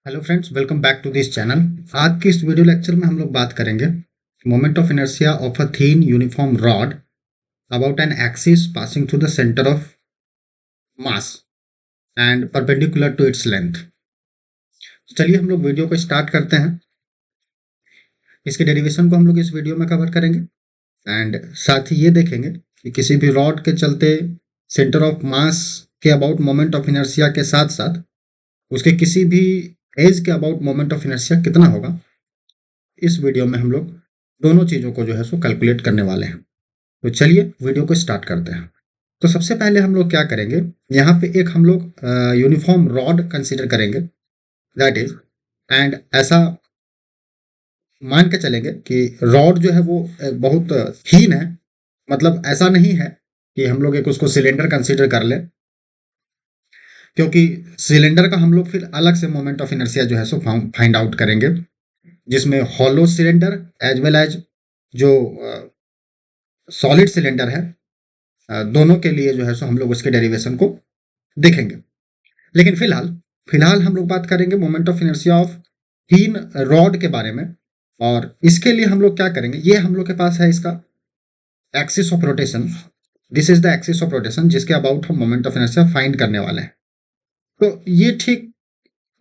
Hello friends, welcome back to this channel. आज की इस वीडियो लेक्चर में हम लोग बात करेंगे moment of inertia of a thin uniform rod about an axis passing through the centre of mass and perpendicular to its length. चलिए हम लोग वीडियो को स्टार्ट करते हैं। इसके डेरिवेशन को हम लोग इस वीडियो में कवर करेंगे एंड साथ ही ये देखेंगे कि किसी भी रॉड के चलते सेंटर ऑफ मास के अबाउट मोमेंट ऑफ इनर्शिया के साथ साथ उसके किसी भी एज के अबाउट मोमेंट ऑफ इनर्शिया कितना होगा। इस वीडियो में हम लोग दोनों चीज़ों को जो है सो कैलकुलेट करने वाले हैं। तो चलिए वीडियो को स्टार्ट करते हैं। तो सबसे पहले हम लोग क्या करेंगे, यहाँ पे एक हम लोग यूनिफॉर्म रॉड कंसीडर करेंगे, दैट इज, एंड ऐसा मान के चलेंगे कि रॉड जो है वो बहुत थीन है। मतलब ऐसा नहीं है कि हम लोग एक उसको सिलेंडर कंसीडर कर लें, क्योंकि सिलेंडर का हम लोग फिर अलग से मोमेंट ऑफ इनर्शिया जो है सो फाइंड आउट करेंगे, जिसमें hollow cylinder as well as जो सॉलिड सिलेंडर है, दोनों के लिए जो है सो हम लोग उसके डेरिवेशन को देखेंगे। लेकिन फिलहाल फिलहाल हम लोग बात करेंगे moment of inertia of thin rod के बारे में। और इसके लिए हम लोग क्या करेंगे, ये हम लोग के पास है इसका axis of rotation. This is the axis of rotation जिसके अबाउट हम मोमेंट ऑफ इनर्शिया फाइंड करने वाले हैं। तो ये ठीक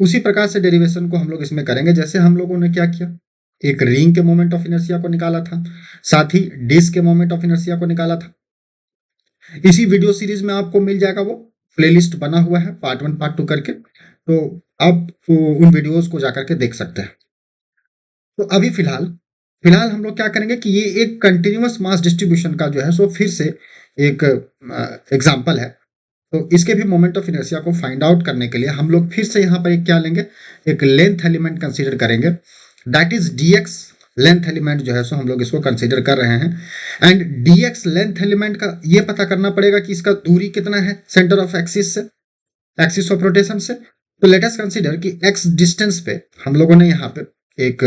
उसी प्रकार से डेरिवेशन को हम लोग इसमें करेंगे जैसे हम लोगों ने क्या किया, एक रिंग के मोमेंट ऑफ इनर्शिया को निकाला था, साथ ही डिस्क के मोमेंट ऑफ इनर्शिया को निकाला था। इसी वीडियो सीरीज में आपको मिल जाएगा, वो प्लेलिस्ट बना हुआ है पार्ट 1 पार्ट 2 करके, तो आप उन वीडियोस को जाकर के देख सकते हैं। तो अभी फिलहाल फिलहाल हम लोग क्या करेंगे कि ये एक कंटिन्यूअस मास डिस्ट्रीब्यूशन का जो है सो फिर से एक एग्जाम्पल है। तो इसके भी मोमेंट ऑफ इनर्शिया को फाइंड आउट करने के लिए हम लोग फिर से यहाँ पर एक क्या लेंगे, एक लेंथ एलिमेंट कंसीडर करेंगे, that is dx length element जो है सो हम लोग इसको कंसीडर कर रहे हैं। एंड dx लेंथ एलिमेंट का ये पता करना पड़ेगा कि इसका दूरी कितना है सेंटर ऑफ एक्सिस से, एक्सिस ऑफ रोटेशन से। तो लेट अस कंसीडर कि x डिस्टेंस पे हम लोगों ने यहाँ पे एक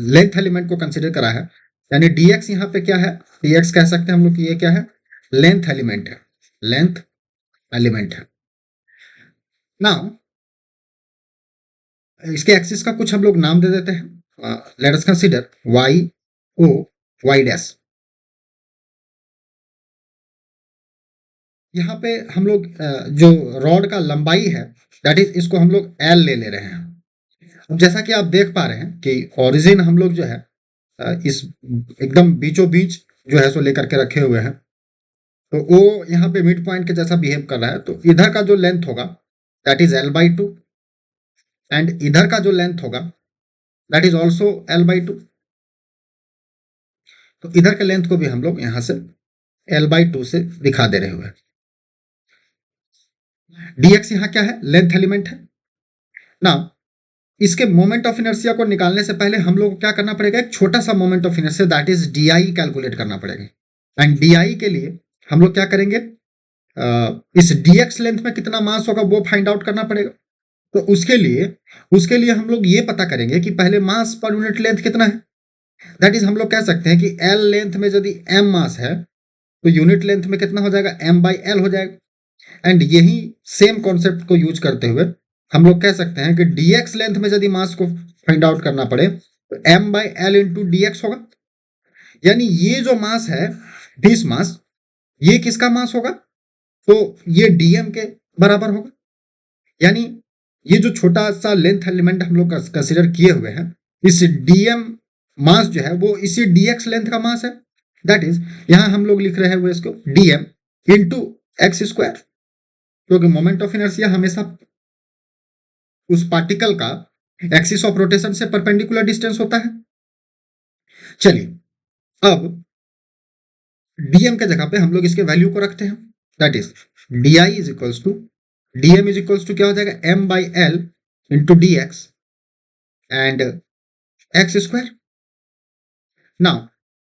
लेंथ एलिमेंट को कंसीडर करा है, यानी dx यहाँ पे क्या है, dx कह सकते हैं हम लोग कि ये क्या है, लेंथ एलिमेंट है, लेंथ एलिमेंट है। नाउ इसके एक्सिस का कुछ हम लोग नाम दे देते हैं। Let us consider y o y dash. यहाँ पे हम लोग जो रॉड का लंबाई है दैट इज, इसको हम लोग l ले रहे हैं। अब जैसा कि आप देख पा रहे हैं कि ओरिजिन हम लोग जो है इस एकदम बीचों बीच जो है सो लेकर के रखे हुए हैं। तो वो यहाँ पे मिड पॉइंट के जैसा बिहेव कर रहा है। तो इधर का जो लेंथ होगा दैट इज l/2, एंड इधर का जो लेंथ होगा दैट इज ऑल्सो l/2। तो इधर के लेंथ को भी हम लोग यहाँ से l/2 से दिखा दे रहे हुए। dx यहाँ क्या है, लेंथ एलिमेंट है ना। इसके मोमेंट ऑफ इनर्शिया को निकालने से पहले हम लोग को क्या करना पड़ेगा, एक छोटा सा moment of inertia that is D calculate करना पड़ेगा। एंड डी के लिए हम लोग क्या करेंगे, इस dx लेंथ में कितना मास होगा वो फाइंड आउट करना पड़ेगा। तो उसके लिए हम लोग ये पता करेंगे कि पहले मास पर यूनिट लेंथ कितना है। दैट इज हम लोग कह सकते हैं कि l लेंथ में यदि m मास है तो यूनिट लेंथ में कितना हो जाएगा, m/l हो जाएगा। एंड यही सेम कॉन्सेप्ट को यूज करते हुए हम लोग कह सकते हैं कि dx लेंथ में यदि मास को फाइंड आउट करना पड़े तो m/l इंटू dx होगा। यानी ये जो मास है, दिस मास, ये किसका मास होगा, तो ये dm के बराबर होगा। यानी ये जो छोटा सा लेंथ एलिमेंट हम लोग कंसिडर किए हुए हैं, इस dm मास जो है वो इसी dx लेंथ का मास है। दैट इज यहां हम लोग लिख रहे हैं इसको dm इंटू एक्स स्क्वायर, क्योंकि मोमेंट ऑफ इनर्शिया हमेशा उस पार्टिकल का एक्सिस ऑफ रोटेशन से परपेंडिकुलर डिस्टेंस होता है। चलिए अब dm के जगह पे हम लोग इसके वैल्यू को रखते हैं, that is di is equals to dm is equals to क्या हो जाएगा, m/l into dx and X square. Now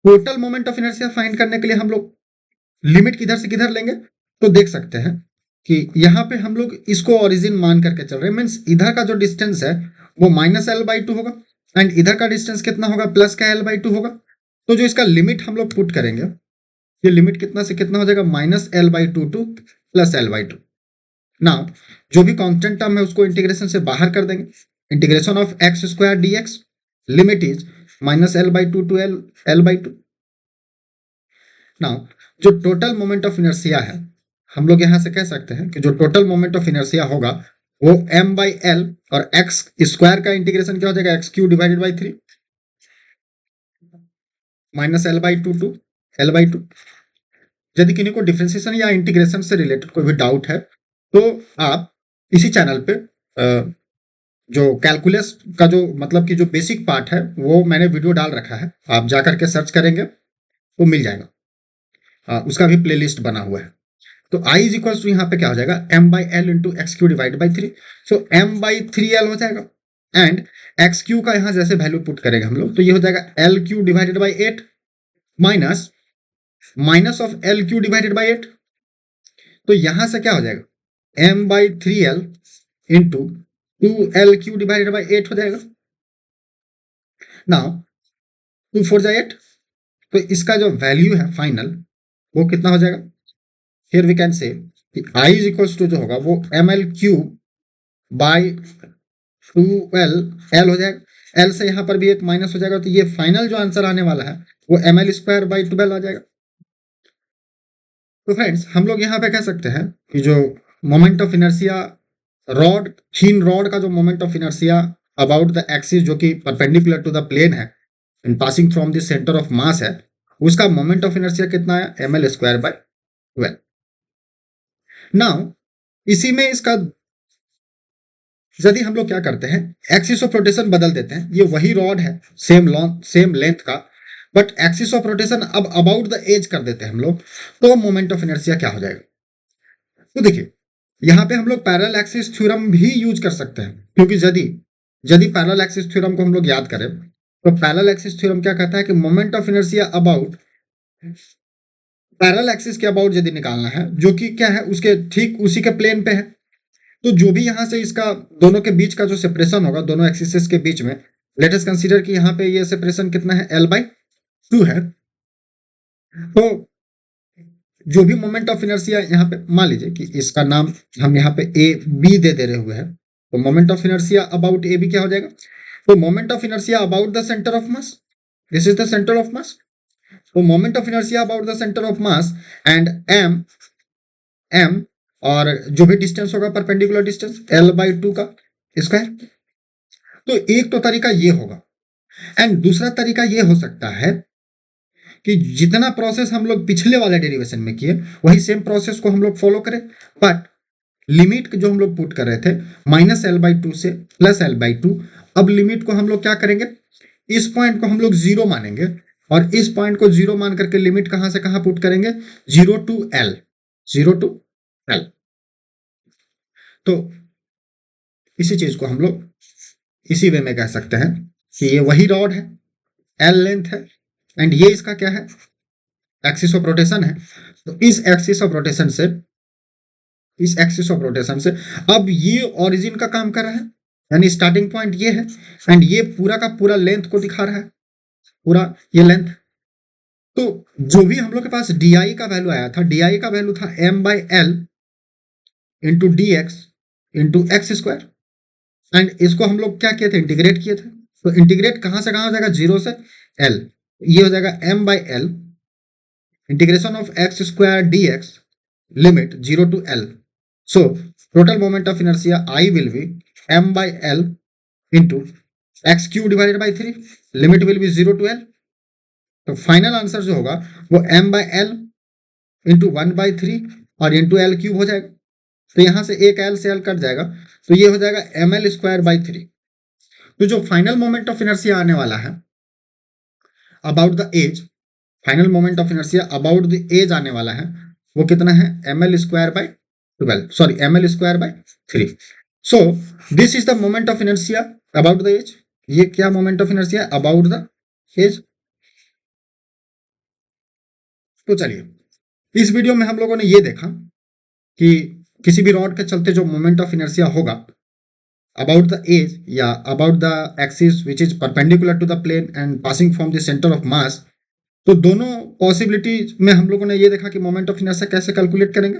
total moment of inertia find करने के लिए हम लोग लिमिट किधर से किधर लेंगे, तो देख सकते हैं कि यहाँ पे हम लोग इसको ओरिजिन मान करके चल रहे हैं। मीन्स इधर का जो डिस्टेंस है वो -l/2 होगा एंड इधर का डिस्टेंस कितना होगा, प्लस का l/2 होगा। तो जो इसका लिमिट हम लोग पुट करेंगे, ये लिमिट कितना से कितना हो जाएगा, -l/2 टू +l/2। नाउ जो भी कांस्टेंट टर्म है उसको इंटीग्रेशन से बाहर कर देंगे, integration of x square d x, limit is -L/2 to L/2। Now जो टोटल मोमेंट ऑफ इनर्शिया है, हम लोग यहां से कह सकते हैं कि जो टोटल मोमेंट ऑफ इनर्शिया होगा वो m/l, और एक्स स्क्वायर का इंटीग्रेशन क्या हो जाएगा, x³ divided by 3 -L/2 to L/2। यदि किन्हीं को डिफरेंशिएशन या इंटीग्रेशन से रिलेटेड कोई भी डाउट है तो आप इसी चैनल पे जो कैलकुलस का जो मतलब कि जो बेसिक पार्ट है वो मैंने वीडियो डाल रखा है, आप जाकर के सर्च करेंगे तो मिल जाएगा, उसका भी प्लेलिस्ट बना हुआ है। तो I इज इक्वल टू यहाँ पे क्या हो जाएगा, m/l into x³ divide by 3। So m/3l हो जाएगा, एंड x³ का यहाँ जैसे वैल्यू पुट करेंगे हम लोग तो ये हो जाएगा L³ divided by 8 minus of L³ divided by 8। तो यहां से क्या हो जाएगा, m/3l into 2L³ divided by 8 हो जाएगा। नाउ 2 4 जा 8, तो इसका जो वैल्यू है फाइनल वो कितना हो जाएगा, here we can say I is equal to जो होगा वो ml³ बाई 2l हो जाएगा, l से यहां पर भी एक माइनस हो जाएगा, तो ये फाइनल जो आंसर आने वाला है वो ml² बाई 12 आ जाएगा। तो फ्रेंड्स हम लोग यहाँ पे कह सकते हैं कि जो moment of inertia rod, thin rod का जो moment of inertia about the axis जो कि परपेंडिकुलर टू द प्लेन है and passing from the centre of मास है, उसका मोमेंट ऑफ इनर्शिया कितना है, ml² बाई 12। नाउ इसी में इसका यदि हम लोग क्या करते हैं, एक्सिस ऑफ रोटेशन बदल देते हैं, ये वही रॉड है सेम लेंथ का, बट एक्सिस ऑफ रोटेशन अब अबाउट द एज कर देते हैं हम लोग, तो मोमेंट ऑफ इनर्शिया क्या हो जाएगा। तो देखिए यहां पे हम लोग पैरेलल एक्सिस थ्योरम भी यूज कर सकते हैं, क्योंकि यदि पैरेलल एक्सिस थ्योरम को हम लोग याद करें तो पैरेलल एक्सिस थ्योरम क्या कहता है कि moment of inertia about parallel axis के अबाउट यदि निकालना है जो कि क्या है उसके ठीक उसी के प्लेन पे है, तो जो भी यहां से इसका दोनों के बीच का जो सेपरेशन होगा दोनों एक्सिस के बीच में, लेट अस कंसीडर कि यहाँ पे ये सेपरेशन कितना है, L/2 है। तो जो भी मोमेंट ऑफ इनर्शिया यहाँ पे मान लीजिए कि इसका नाम हम यहाँ पे ए बी दे रहे हुए हैं, तो moment of inertia about A B क्या हो जाएगा, तो moment of inertia about the centre of mass, this is the centre of mass, तो moment of inertia about the centre of mass and M और जो भी डिस्टेंस होगा perpendicular distance L/2 का स्क्वायर। तो एक तो तरीका ये होगा, एंड दूसरा तरीका ये हो सकता है कि जितना प्रोसेस हम लोग पिछले वाले डेरिवेशन में किए वही सेम प्रोसेस को हम लोग फॉलो करें, बट लिमिट जो हम लोग पुट कर रहे थे -L/2 से +L/2, अब लिमिट को हम लोग क्या करेंगे, इस पॉइंट को हम लोग 0 मानेंगे और इस पॉइंट को 0 मान करके लिमिट कहां से कहां पुट करेंगे, 0 टू L। तो इसी चीज को हम लोग इसी वे में कह सकते हैं कि ये वही रॉड है, L लेंथ है, एंड ये इसका क्या है, एक्सिस ऑफ रोटेशन है। तो इस एक्सिस ऑफ रोटेशन से अब ये ओरिजिन का काम कर रहा है, यानी स्टार्टिंग पॉइंट ये है एंड ये पूरा का पूरा लेंथ को दिखा रहा है, पूरा ये लेंथ। तो जो भी हम लोग के पास डी का वैल्यू आया था, डी का वैल्यू था m/l into dx into x², and इसको हम लोग क्या किए थे, इंटीग्रेट किए थे। तो इंटीग्रेट कहां से कहां हो जाएगा, 0 से l, ये हो जाएगा m/l integration of x² dx limit 0 to l। So total moment of inertia I will be m/l into x³ divided by 3, limit will be 0 to l। तो फाइनल आंसर जो होगा वो m/l इंटू 1/3 और into L³ हो जाएगा। तो यहां से एक L से L कट जाएगा, तो ये हो जाएगा ml² बाई 3। तो जो फाइनल मोमेंट ऑफ इनर्शिया आने वाला है about the edge, final moment of inertia about the edge आने वाला है वो कितना है, ml² by 12, sorry ml² by 3। So this is the moment of inertia about the edge. ये क्या moment of inertia about the edge. तो चलिए इस वीडियो में हम लोगों ने ये देखा कि किसी भी रॉड के चलते जो मोमेंट ऑफ इनर्शिया होगा अबाउट द एज या about the axis which is perpendicular to the plane and passing from the centre of mass, तो दोनों पॉसिबिलिटी में हम लोगों ने ये देखा कि मोमेंट ऑफ इनर्शिया कैसे कैलकुलेट करेंगे,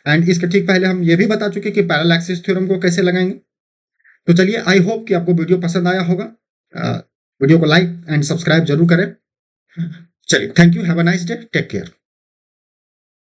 एंड इसके ठीक पहले हम ये भी बता चुके कि पैरेलल एक्सिस थ्योरम को कैसे लगाएंगे। तो चलिए, आई होप कि आपको वीडियो पसंद आया होगा। वीडियो को लाइक एंड सब्सक्राइब जरूर करें। चलिए, thank you, have a nice day, take care.